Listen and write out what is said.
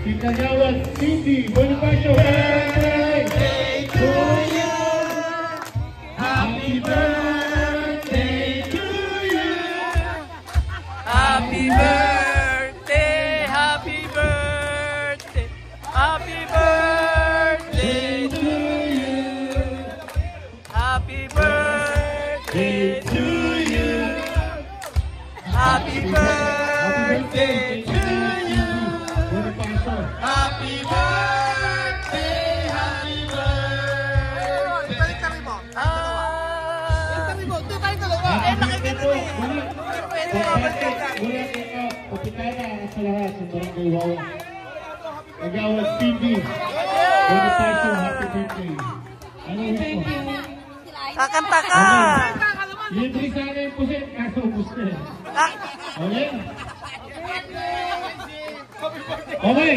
Si Kagawad Cindy Bonifacio, birthday to you. Happy birthday to you. Happy birthday, happy birthday, happy birthday to you. Happy birthday to you. Happy birthday to you. Happy birthday, happy birthday. Balik kami mo. Balik kami mo. Doon kayo dalawa. Nakikita mo. Pwede mo. Kapitana sa lahat sa Barangay Wawa. Kagawad Cindy Bonifacio, happy birthday. Ano gusto? Kakanta ka! Libre sana yung pusit, kaso ubus na eh. Okay? Okay.